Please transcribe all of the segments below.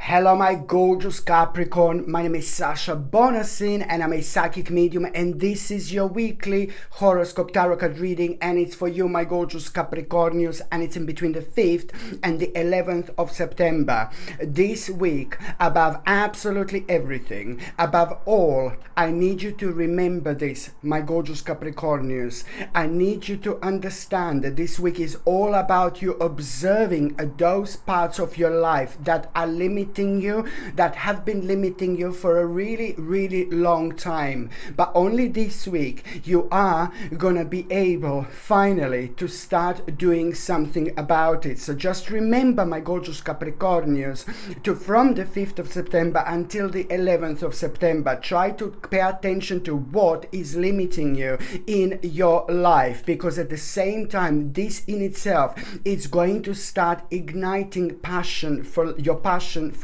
Hello my gorgeous Capricorn, my name is Sasha Bonasin and I'm a psychic medium, and this is your weekly horoscope tarot card reading, and it's for you my gorgeous Capricornius, and it's in between the 5th and the 11th of September. This week, above absolutely everything, above all, I need you to remember this, my gorgeous Capricornius. I need you to understand that this week is all about you observing those parts of your life that are limiting you, that have been limiting you for a really long time. But only this week you are gonna be able finally to start doing something about it. So just remember, my gorgeous Capricornius, to from the 5th of September until the 11th of September, try to pay attention to what is limiting you in your life, because at the same time this in itself is going to start igniting passion for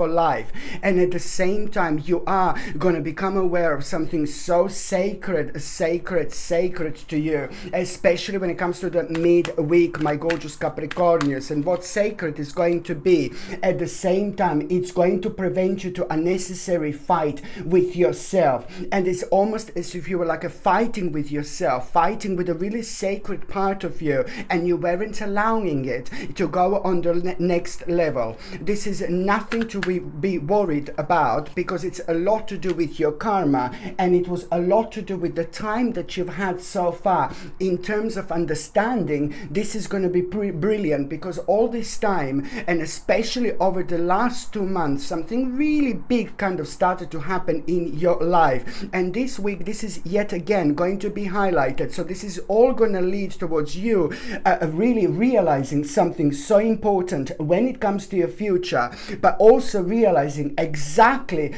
life, and at the same time you are going to become aware of something so sacred to you, especially when it comes to the midweek, my gorgeous Capricornius. And what sacred is going to be, at the same time it's going to prevent you to unnecessary fight with yourself, and it's almost as if you were like a fighting with yourself, fighting with a really sacred part of you, and you weren't allowing it to go on the next level. This is nothing to be worried about, because it's a lot to do with your karma, and it was a lot to do with the time that you've had so far. In terms of understanding, this is going to be brilliant, because all this time, and especially over the last 2 months, something really big kind of started to happen in your life, and this week this is yet again going to be highlighted. So this is all going to lead towards you really realizing something so important when it comes to your future, but also realizing exactly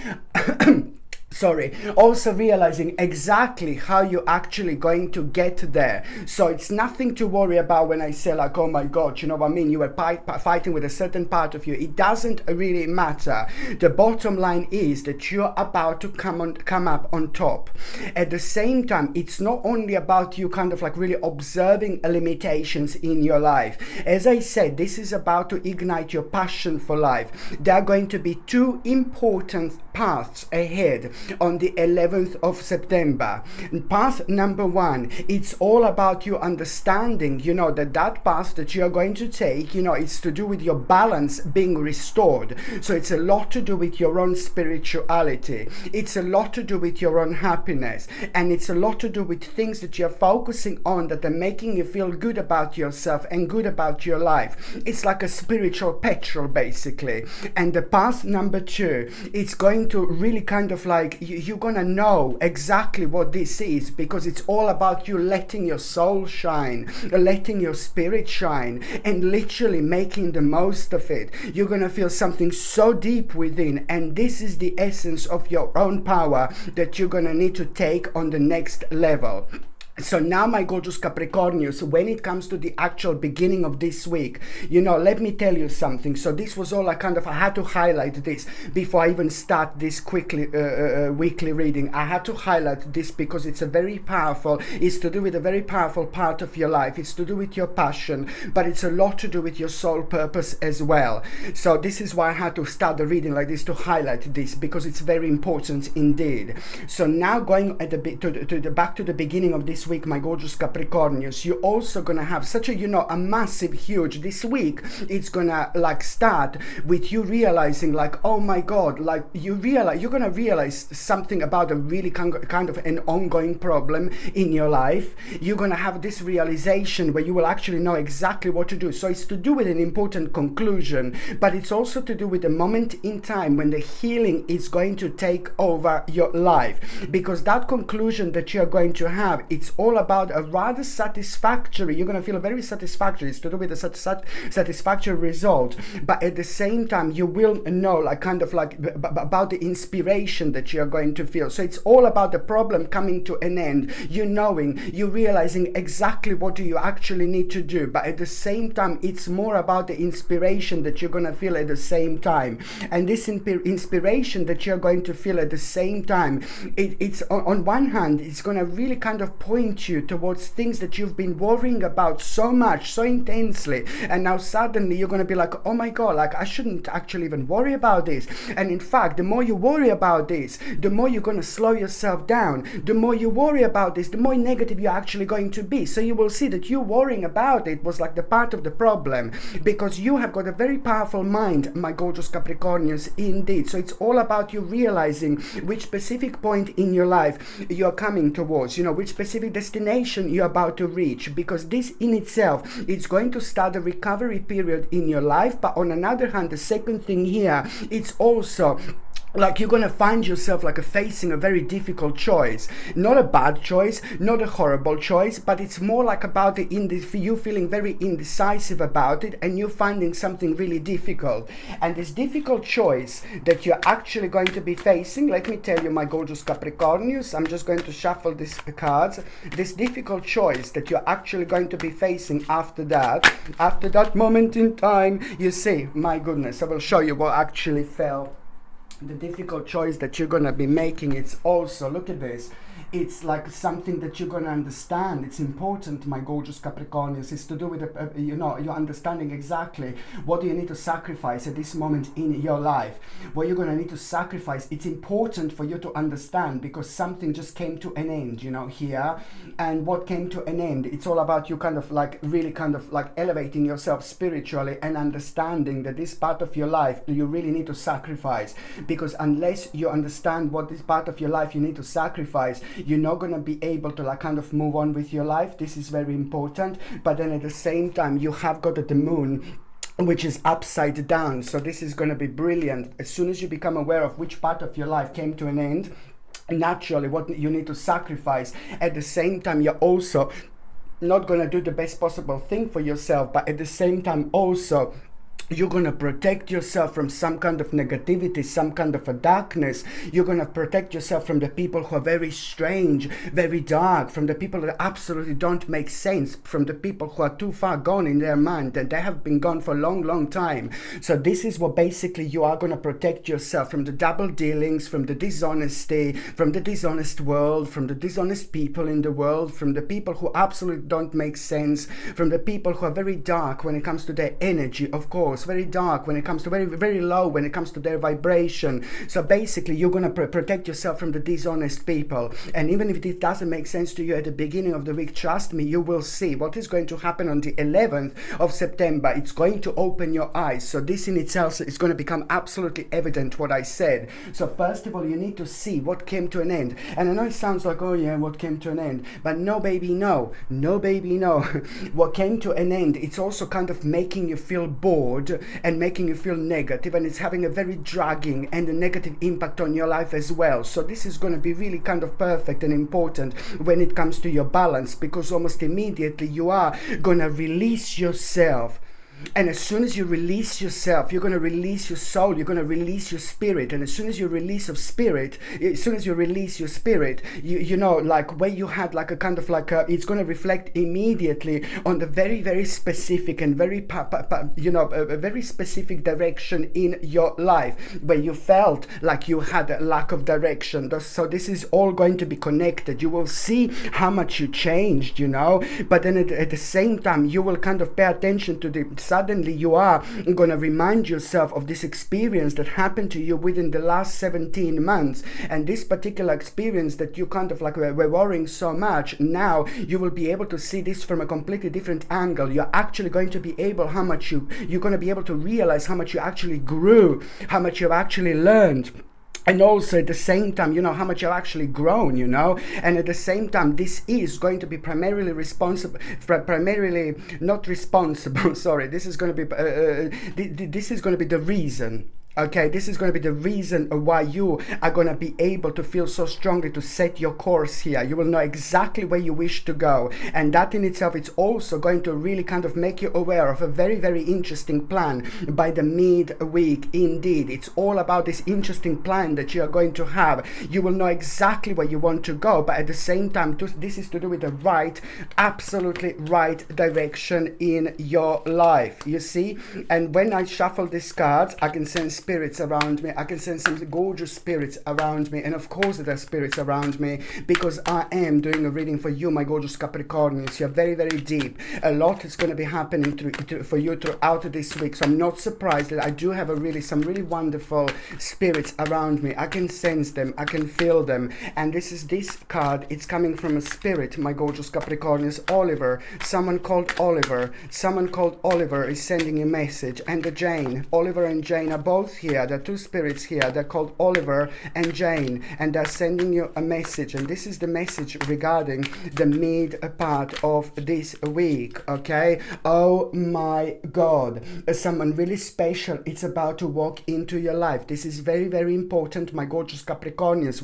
also realizing exactly how you're actually going to get there. So it's nothing to worry about when I say like, oh my God, you know what I mean, you were fighting with a certain part of you. It doesn't really matter. The bottom line is that you're about to come up on top. At the same time, it's not only about you kind of like really observing limitations in your life. As I said, this is about to ignite your passion for life. There are going to be two important paths ahead on the 11th of September. Path number one, it's all about you understanding, you know, that path that you are going to take, you know, it's to do with your balance being restored. So it's a lot to do with your own spirituality. It's a lot to do with your own happiness. And it's a lot to do with things that you're focusing on that are making you feel good about yourself and good about your life. It's like a spiritual petrol, basically. And the path number two, it's going to really kind of like, you're gonna know exactly what this is, because it's all about you letting your soul shine, letting your spirit shine, and literally making the most of it. You're gonna feel something so deep within, and this is the essence of your own power that you're gonna need to take on the next level. So now, my gorgeous Capricornius, when it comes to the actual beginning of this week, you know, let me tell you something. So this was all I had to highlight this before I even start this weekly reading. I had to highlight this because it's it's to do with a very powerful part of your life. It's to do with your passion, but it's a lot to do with your soul purpose as well. So this is why I had to start the reading like this, to highlight this, because it's very important indeed. So now going at back to the beginning of this week, my gorgeous Capricornius, you're also gonna have such a massive, huge, this week it's gonna like start with you realizing like, oh my God, like you're gonna realize something about a really kind of an ongoing problem in your life. You're gonna have this realization where you will actually know exactly what to do. So it's to do with an important conclusion, but it's also to do with a moment in time when the healing is going to take over your life, because that conclusion that you're going to have, it's all about a rather satisfactory, you're going to feel very satisfactory, it's to do with a satisfactory result, but at the same time you will know like kind of like about the inspiration that you're going to feel. So it's all about the problem coming to an end, you realizing exactly what do you actually need to do, but at the same time it's more about the inspiration that you're going to feel at the same time. And this inspiration that you're going to feel at the same time, it's on one hand, it's going to really kind of point point you towards things that you've been worrying about so much, so intensely, and now suddenly you're going to be like, oh my god, like I shouldn't actually even worry about this. And in fact, the more you worry about this, the more you're going to slow yourself down. The more you worry about this, the more negative you're actually going to be. So you will see that you worrying about it was like the part of the problem, because you have got a very powerful mind, my gorgeous Capricornians, indeed. So it's all about you realizing which specific point in your life you're coming towards, which specific destination you're about to reach, because this in itself is going to start a recovery period in your life. But on another hand, the second thing here, it's also like you're going to find yourself like facing a very difficult choice. Not a bad choice, not a horrible choice, but it's more like about you feeling very indecisive about it, and you finding something really difficult. And this difficult choice that you're actually going to be facing, let me tell you, my gorgeous Capricornius, I'm just going to shuffle these cards. This difficult choice that you're actually going to be facing after that moment in time, you see, my goodness, I will show you what actually fell. The difficult choice that you're going to be making, it's also, look at this, it's like something that you're going to understand. It's important, my gorgeous Capricornians. It's to do with you're understanding exactly what do you need to sacrifice at this moment in your life, what you're going to need to sacrifice. It's important for you to understand, because something just came to an end, here. And what came to an end, it's all about you kind of like really kind of like elevating yourself spiritually and understanding that this part of your life you really need to sacrifice, because unless you understand what this part of your life you need to sacrifice, you're not going to be able to like kind of move on with your life. This is very important. But then at the same time, you have got the moon, which is upside down. So this is going to be brilliant. As soon as you become aware of which part of your life came to an end, naturally what you need to sacrifice, at the same time you're also not going to do the best possible thing for yourself, but at the same time also you're going to protect yourself from some kind of negativity, some kind of a darkness. You're going to protect yourself from the people who are very strange, very dark, from the people that absolutely don't make sense, from the people who are too far gone in their mind, and they have been gone for a long, long time. So this is what basically you are going to protect yourself from: the double dealings, from the dishonesty, from the dishonest world, from the dishonest people in the world, from the people who absolutely don't make sense, from the people who are very dark when it comes to their energy, of course, very dark when it comes to very, very low when it comes to their vibration. So basically you're going to protect yourself from the dishonest people. And even if it doesn't make sense to you at the beginning of the week, trust me, you will see what is going to happen on the 11th of September. It's going to open your eyes. So this in itself is going to become absolutely evident what I said. So first of all, you need to see what came to an end. And I know it sounds like, oh yeah, what came to an end? But no, baby, no. No, baby, no. What came to an end, it's also kind of making you feel bored and making you feel negative, and it's having a very dragging and a negative impact on your life as well. So this is going to be really kind of perfect and important when it comes to your balance, because almost immediately you are going to release yourself. And as soon as you release yourself, you're going to release your soul, you're going to release your spirit. And as soon as you release of spirit, as soon as you release your spirit, you know, like where you had like a kind of like it's going to reflect immediately on the very, very specific and very, a very specific direction in your life where you felt like you had a lack of direction. So this is all going to be connected. You will see how much you changed, but then at the same time, you will kind of pay attention to suddenly you are going to remind yourself of this experience that happened to you within the last 17 months. And this particular experience that you kind of like were worrying so much, now you will be able to see this from a completely different angle. You're actually going to be able, you're going to be able to realize how much you actually grew, how much you've actually learned. And also at the same time, how much you've actually grown, and at the same time, this is going to be primarily not responsible, sorry, this is going to be, this is going to be the reason. Okay, this is going to be the reason why you are going to be able to feel so strongly to set your course here. You will know exactly where you wish to go. And that in itself, it's also going to really kind of make you aware of a very, very interesting plan by the midweek. Indeed, it's all about this interesting plan that you are going to have. You will know exactly where you want to go, but at the same time, this is to do with the right, absolutely right direction in your life, you see? And when I shuffle these cards, I can sense spirits around me. I can sense some gorgeous spirits around me. And of course there are spirits around me, because I am doing a reading for you, my gorgeous Capricornians. You're very, very deep. A lot is going to be happening for you throughout this week. So I'm not surprised that I do have some really wonderful spirits around me. I can sense them. I can feel them. And this card, it's coming from a spirit, my gorgeous Capricornians. Oliver. Someone called Oliver. Someone called Oliver is sending a message. And the Jane. Oliver and Jane are both here. There are two spirits here. They're called Oliver and Jane. And they're sending you a message. And this is the message regarding the mid part of this week. Okay? Oh my God. Someone really special. It's about to walk into your life. This is very, very important, my gorgeous Capricornians,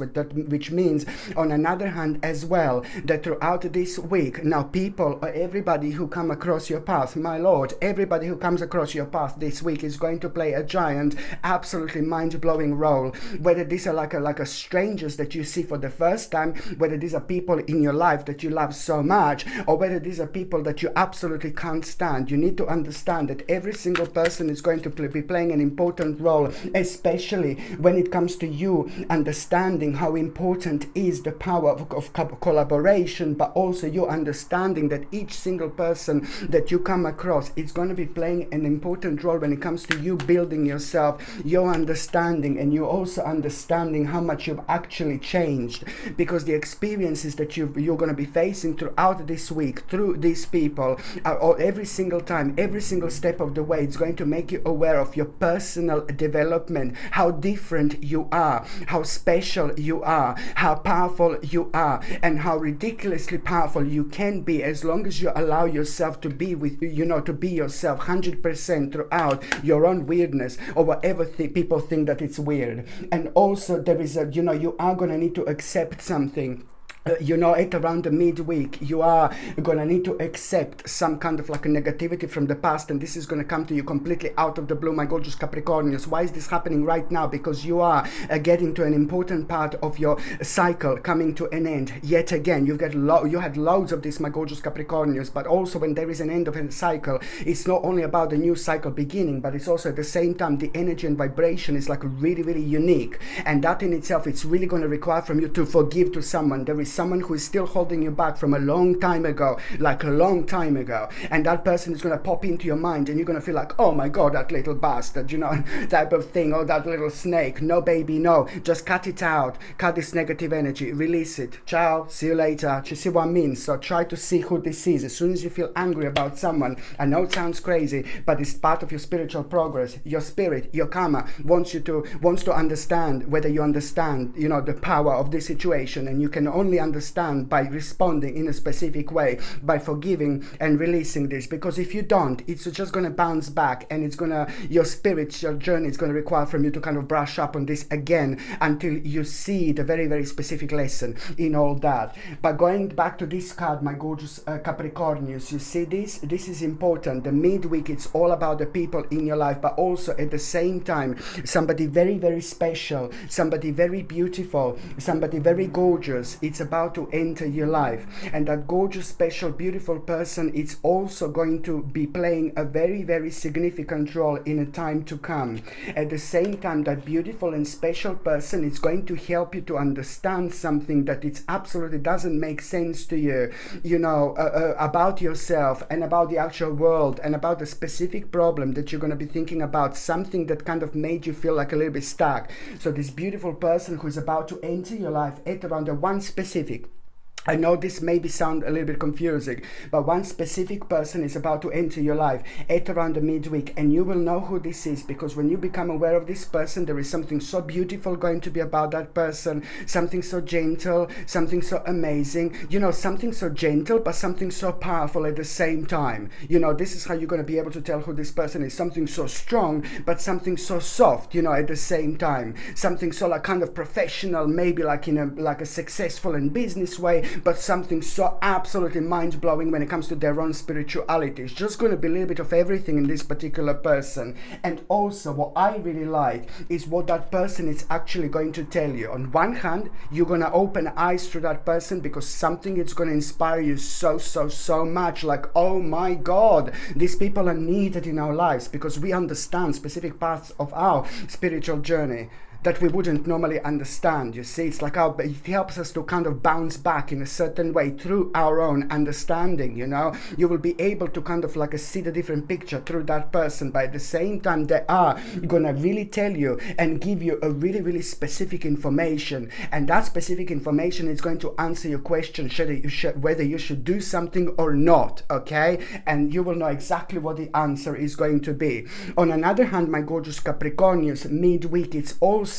which means, on another hand as well, that throughout this week, now people, everybody who come across your path, my Lord, everybody who comes across your path this week is going to play a giant, absolutely mind-blowing role. Whether these are like a strangers that you see for the first time, whether these are people in your life that you love so much, or whether these are people that you absolutely can't stand. You need to understand that every single person is going to be playing an important role, especially when it comes to you understanding how important is the power of collaboration, but also you understanding that each single person that you come across is going to be playing an important role when it comes to you building yourself, your understanding, and you also understanding how much you've actually changed, because the experiences that you're going to be facing throughout this week through these people, every single time, every single step of the way, it's going to make you aware of your personal development, how different you are, how special you are, how powerful you are, and how ridiculously powerful you can be as long as you allow yourself to be to be yourself 100% throughout your own weirdness, or whatever people think that it's weird. And also there is you are going to need to accept something. At around the midweek, you are going to need to accept some kind of like a negativity from the past, and this is going to come to you completely out of the blue, my gorgeous Capricornians. Why is this happening right now? Because you are getting to an important part of your cycle coming to an end. Yet again, you had loads of this, my gorgeous Capricornians, but also when there is an end of a cycle, it's not only about the new cycle beginning, but it's also at the same time the energy and vibration is like really, really unique, and that in itself, it's really going to require from you to forgive to someone. There is someone who is still holding you back from a long time ago, and that person is going to pop into your mind, and you're going to feel like, oh my God, that little bastard, type of thing, or that little snake. No, baby, no, just cut it out, cut this negative energy, release it, ciao, see you later. You see what I mean? So try to see who this is. As soon as you feel angry about someone, I know it sounds crazy, but it's part of your spiritual progress. Your spirit, your karma wants to understand whether you understand the power of this situation, and you can only understand by responding in a specific way, by forgiving and releasing this. Because if you don't, it's just going to bounce back, and your spiritual journey is going to require from you to kind of brush up on this again until you see the very, very specific lesson in all that. But going back to this card, my gorgeous Capricornians, you see this is important. The midweek, it's all about the people in your life, but also at the same time somebody very, very special, somebody very beautiful, somebody very gorgeous. It's about to enter your life, and that gorgeous, special, beautiful person, it's also going to be playing a very, very significant role in a time to come. At the same time, that beautiful and special person is going to help you to understand something that it absolutely doesn't make sense to you, about yourself and about the actual world and about the specific problem that you're going to be thinking about, something that kind of made you feel like a little bit stuck. So this beautiful person who is about to enter your life at around the one specific, I know this maybe sound a little bit confusing, but one specific person is about to enter your life at around the midweek, and you will know who this is, because when you become aware of this person, there is something so beautiful going to be about that person, something so gentle, something so amazing, something so gentle, but something so powerful at the same time. This is how you're going to be able to tell who this person is. Something so strong, but something so soft, at the same time. Something so like kind of professional, maybe like in a successful and business way, but something so absolutely mind-blowing when it comes to their own spirituality. It's just going to be a little bit of everything in this particular person. And also what I really like is what that person is actually going to tell you. On one hand, you're going to open eyes to that person because something is going to inspire you so much, like, oh my God, these people are needed in our lives, because we understand specific parts of our spiritual journey that we wouldn't normally understand. You see, it's like it helps us to kind of bounce back in a certain way through our own understanding, you know. You will be able to kind of like see the different picture through that person, but at the same time they are gonna really tell you and give you a really specific information, and that specific information is going to answer your question whether you should do something or not, okay? And you will know exactly what the answer is going to be. On another hand, my gorgeous Capricornians, midweek, it's also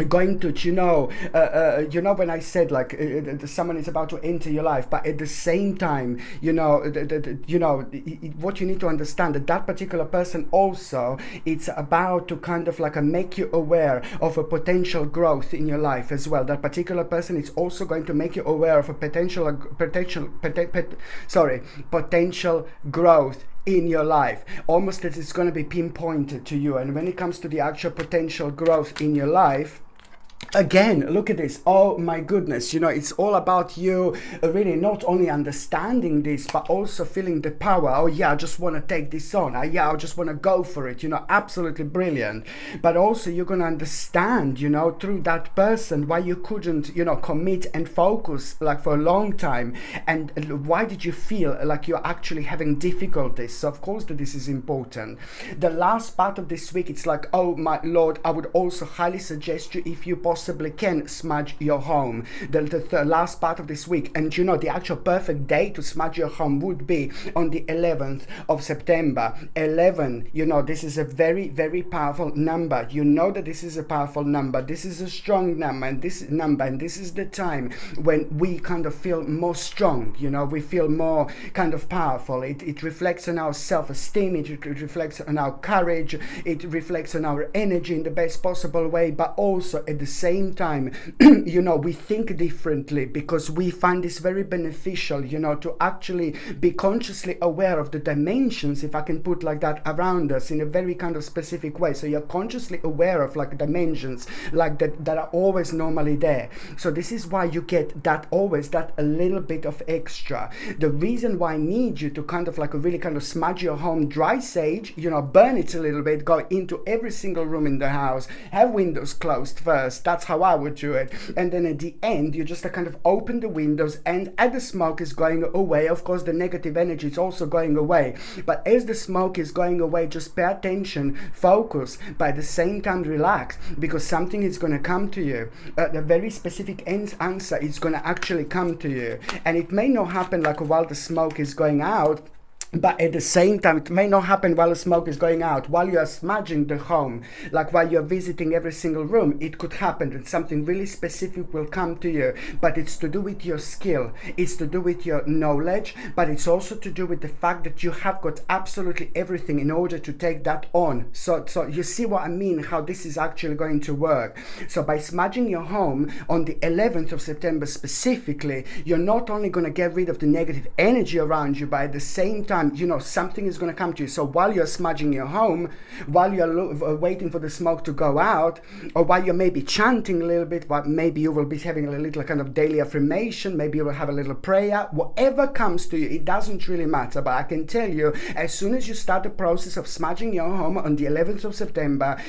going to, when I said like someone is about to enter your life, but at the same time, what you need to understand, that particular person also, it's about to kind of like make you aware of a potential growth in your life as well. That particular person is also going to make you aware of a potential growth in your life, almost as it's going to be pinpointed to you. And when it comes to the actual potential growth in your life, again, look at this. Oh my goodness, it's all about you really not only understanding this, but also feeling the power. Oh yeah, I just want to take this on. I just want to go for it. Absolutely brilliant. But also you're going to understand, through that person why you couldn't, commit and focus like for a long time. And why did you feel like you're actually having difficulties? So of course that this is important. The last part of this week, it's like, oh my Lord, I would also highly suggest you, if you possibly can, smudge your home. The last part of this week, and the actual perfect day to smudge your home would be on the 11th of September. 11, this is a very powerful number. That this is a powerful number. This is a strong number, and this is the time when we kind of feel more strong. We feel more kind of powerful. It reflects on our self-esteem. It reflects on our courage. It reflects on our energy in the best possible way, but also at the same time, we think differently, because we find this very beneficial, to actually be consciously aware of the dimensions, if I can put like that, around us in a very kind of specific way. So you're consciously aware of like dimensions like that are always normally there. So this is why you get that always that a little bit of extra. The reason why I need you to kind of like really kind of smudge your home, dry sage, burn it a little bit, go into every single room in the house, have windows closed first. That's how I would do it. And then at the end, you just kind of open the windows, and as the smoke is going away, of course, the negative energy is also going away. But as the smoke is going away, just pay attention, focus, but at the same time, relax, because something is going to come to you. The very specific answer is going to actually come to you. And it may not happen like while the smoke is going out, but at the same time, it may not happen while the smoke is going out. While you are smudging the home, like while you're visiting every single room, it could happen that something really specific will come to you. But it's to do with your skill, it's to do with your knowledge, but it's also to do with the fact that you have got absolutely everything in order to take that on. So you see what I mean, how this is actually going to work. So by smudging your home on the 11th of September specifically, you're not only going to get rid of the negative energy around you, but at the same time, something is going to come to you. So while you're smudging your home, while you're waiting for the smoke to go out, or while you're maybe chanting a little bit, but maybe you will be having a little kind of daily affirmation, maybe you will have a little prayer, whatever comes to you, it doesn't really matter. But I can tell you, as soon as you start the process of smudging your home on the 11th of September,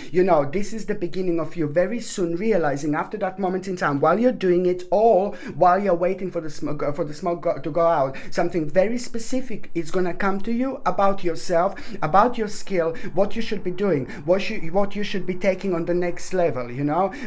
this is the beginning of you very soon realizing, after that moment in time, while you're doing it, or while you're waiting for the smoke to go out, something very specific is going to come to you about yourself, about your skill, what you should be doing, what you should be taking on the next level,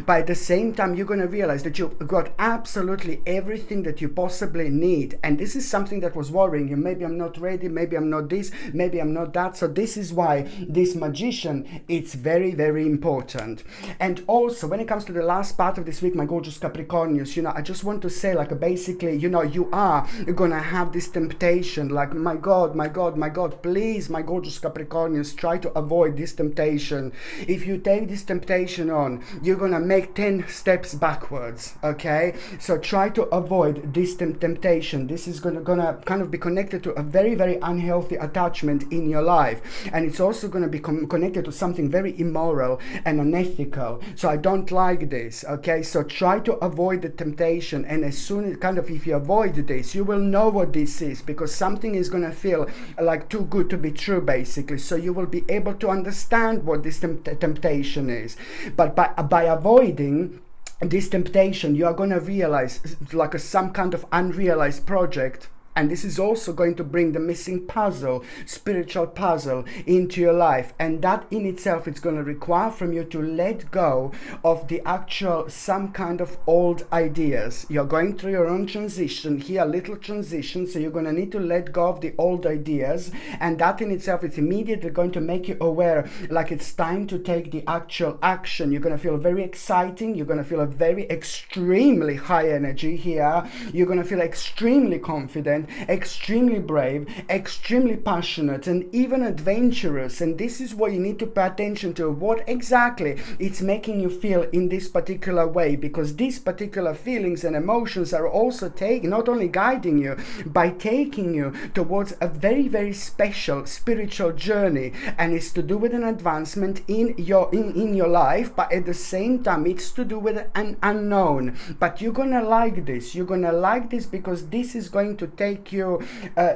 But at the same time, you're going to realize that you've got absolutely everything that you possibly need. And this is something that was worrying you. Maybe I'm not ready, maybe I'm not this, maybe I'm not that. So this is why this magician, it's very important. And also, when it comes to the last part of this week, my gorgeous Capricornians, I just want to say, like, basically, you are going to have this temptation, like, my God, my God, please, my gorgeous Capricornians, try to avoid this temptation. If you take this temptation on, you're gonna make 10 steps backwards, okay? So try to avoid this temptation. This is gonna kind of be connected to a very, very unhealthy attachment in your life, and it's also gonna be connected to something very immoral and unethical. So I don't like this, okay? So try to avoid the temptation, and as soon as if you avoid this, you will know what this is, because something is gonna feel like too good to be true, basically. So you will be able to understand what this temptation is. But by avoiding this temptation, you are going to realize like some kind of unrealized project. And this is also going to bring the missing puzzle, spiritual puzzle, into your life. And that in itself is going to require from you to let go of the actual, some kind of old ideas. You're going through your own transition here, little transition. So you're going to need to let go of the old ideas. And that in itself is immediately going to make you aware, like it's time to take the actual action. You're going to feel very exciting. You're going to feel a very extremely high energy here. You're going to feel extremely confident, extremely brave, extremely passionate, and even adventurous. And this is what you need to pay attention to, what exactly it's making you feel in this particular way, because these particular feelings and emotions are also not only guiding you, by taking you towards a very, very special spiritual journey. And it's to do with an advancement in your life, but at the same time it's to do with an unknown. But you're gonna like this. You're gonna like this because this is going to take you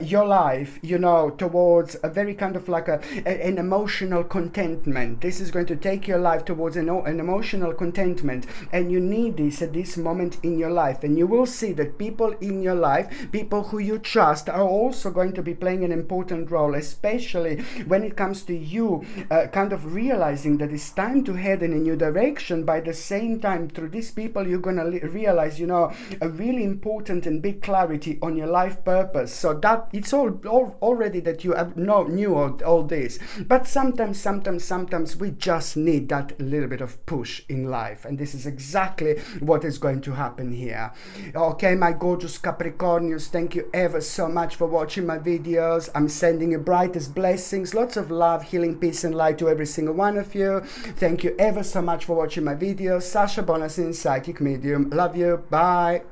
your life, towards a very kind of like an emotional contentment. This is going to take your life towards an emotional contentment, and you need this at this moment in your life. And you will see that people in your life, people who you trust, are also going to be playing an important role, especially when it comes to you kind of realizing that it's time to head in a new direction. By the same time, through these people, you're going to realize a really important and big clarity on your life purpose. So that it's already that you knew all this. But sometimes we just need that little bit of push in life, and this is exactly what is going to happen here. Okay, my gorgeous Capricornians, thank you ever so much for watching my videos. I'm sending you brightest blessings, lots of love, healing, peace and light to every single one of you. Thank you ever so much for watching my videos. Sasha Bonasin, psychic medium. Love you. Bye.